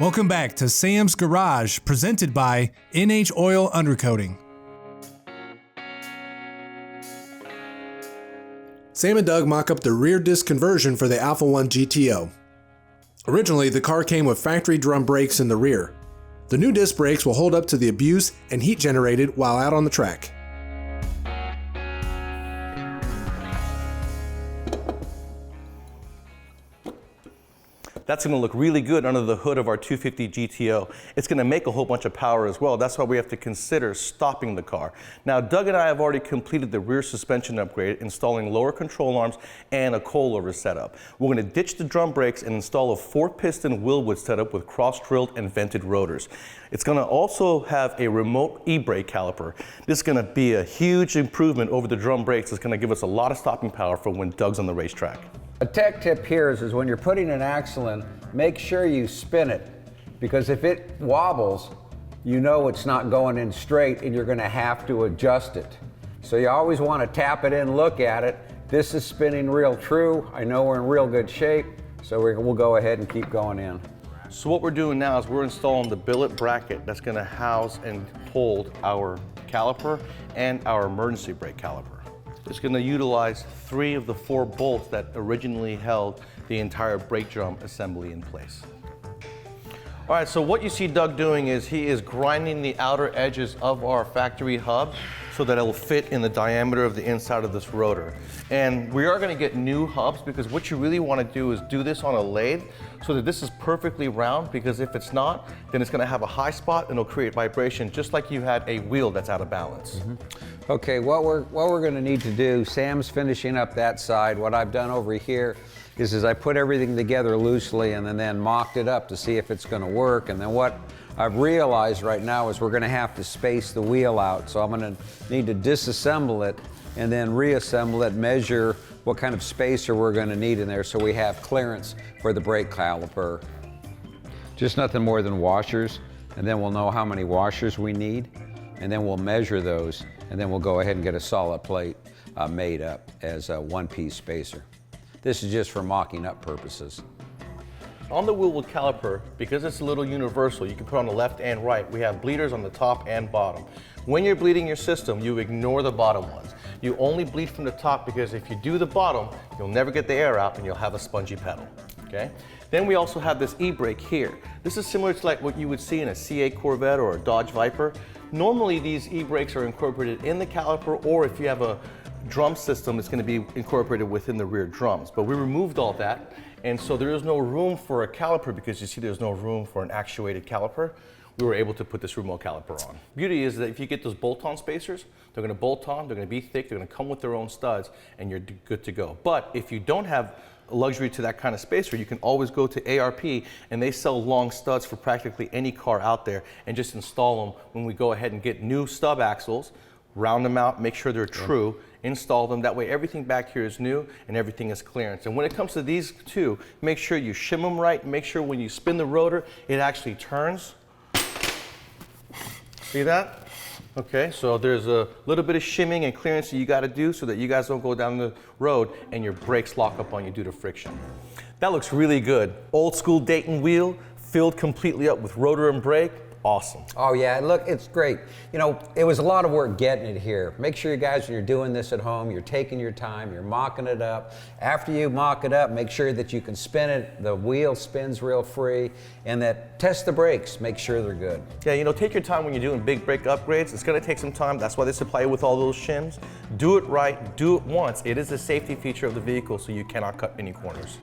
Welcome back to Sam's Garage, presented by NH Oil Undercoating. Sam and Doug mock up the rear disc conversion for the Alpha 1 GTO. Originally, the car came with factory drum brakes in the rear. The new disc brakes will hold up to the abuse and heat generated while out on the track. That's going to look really good under the hood of our 250 GTO. It's going to make a whole bunch of power as well. That's why we have to consider stopping the car. Now, Doug and I have already completed the rear suspension upgrade, installing lower control arms and a coilover setup. We're going to ditch the drum brakes and install a 4-piston Willwood setup with cross-drilled and vented rotors. It's going to also have a remote e-brake caliper. This is going to be a huge improvement over the drum brakes. It's going to give us a lot of stopping power for when Doug's on the racetrack. A tech tip here is when you're putting an axle in, make sure you spin it, because if it wobbles, you know it's not going in straight and you're going to have to adjust it. So you always want to tap it in, look at it. This is spinning real true. I know we're in real good shape, so we'll go ahead and keep going in. So what we're doing now is we're installing the billet bracket that's going to house and hold our caliper and our emergency brake caliper. It's going to utilize 3 of the 4 bolts that originally held the entire brake drum assembly in place. All right, so what you see Doug doing is he is grinding the outer edges of our factory hub so that it will fit in the diameter of the inside of this rotor. And we are going to get new hubs, because what you really want to do is do this on a lathe so that this is perfectly round, because if it's not, then it's going to have a high spot and it'll create vibration just like you had a wheel that's out of balance. Okay, what we're going to need to do, Sam's finishing up that side. What I've done over here is I put everything together loosely and then mocked it up to see if it's going to work. And then what I've realized right now is we're going to have to space the wheel out. So I'm going to need to disassemble it and then reassemble it, measure what kind of spacer we're going to need in there so we have clearance for the brake caliper. Just nothing more than washers, and then we'll know how many washers we need, and then we'll measure those, and then we'll go ahead and get a solid plate made up as a one-piece spacer. This is just for mocking up purposes. On the Willwood caliper, because it's a little universal, you can put on the left and right. We have bleeders on the top and bottom. When you're bleeding your system, you ignore the bottom ones. You only bleed from the top, because if you do the bottom, you'll never get the air out and you'll have a spongy pedal. Okay? Then we also have this e-brake here. This is similar to like what you would see in a C8 Corvette or a Dodge Viper. Normally these e-brakes are incorporated in the caliper, or if you have a drum system, it's going to be incorporated within the rear drums. But we removed all that, and so there is no room for a caliper, because you see there's no room for an actuated caliper. We were able to put this remote caliper on. Beauty is that if you get those bolt-on spacers, they're going to bolt on, they're going to be thick, they're going to come with their own studs, and you're good to go. But if you don't have luxury to that kind of spacer, you can always go to ARP, and they sell long studs for practically any car out there, and just install them when we go ahead and get new stub axles, round them out, make sure they're true, install them. That way everything back here is new and everything is clearance. And when it comes to these two, make sure you shim them right, make sure when you spin the rotor, it actually turns. See that? Okay, so there's a little bit of shimming and clearance that you got to do so that you guys don't go down the road and your brakes lock up on you due to friction. That looks really good. Old school Dayton wheel, filled completely up with rotor and brake. Awesome. Oh yeah, look, it's great. You know, it was a lot of work getting it here. Make sure you guys, when you're doing this at home, you're taking your time, you're mocking it up. After you mock it up, make sure that you can spin it, the wheel spins real free, and that test the brakes, make sure they're good. Yeah, you know, take your time when you're doing big brake upgrades. It's gonna take some time. That's why they supply you with all those shims. Do it right, do it once. It is a safety feature of the vehicle, so you cannot cut any corners.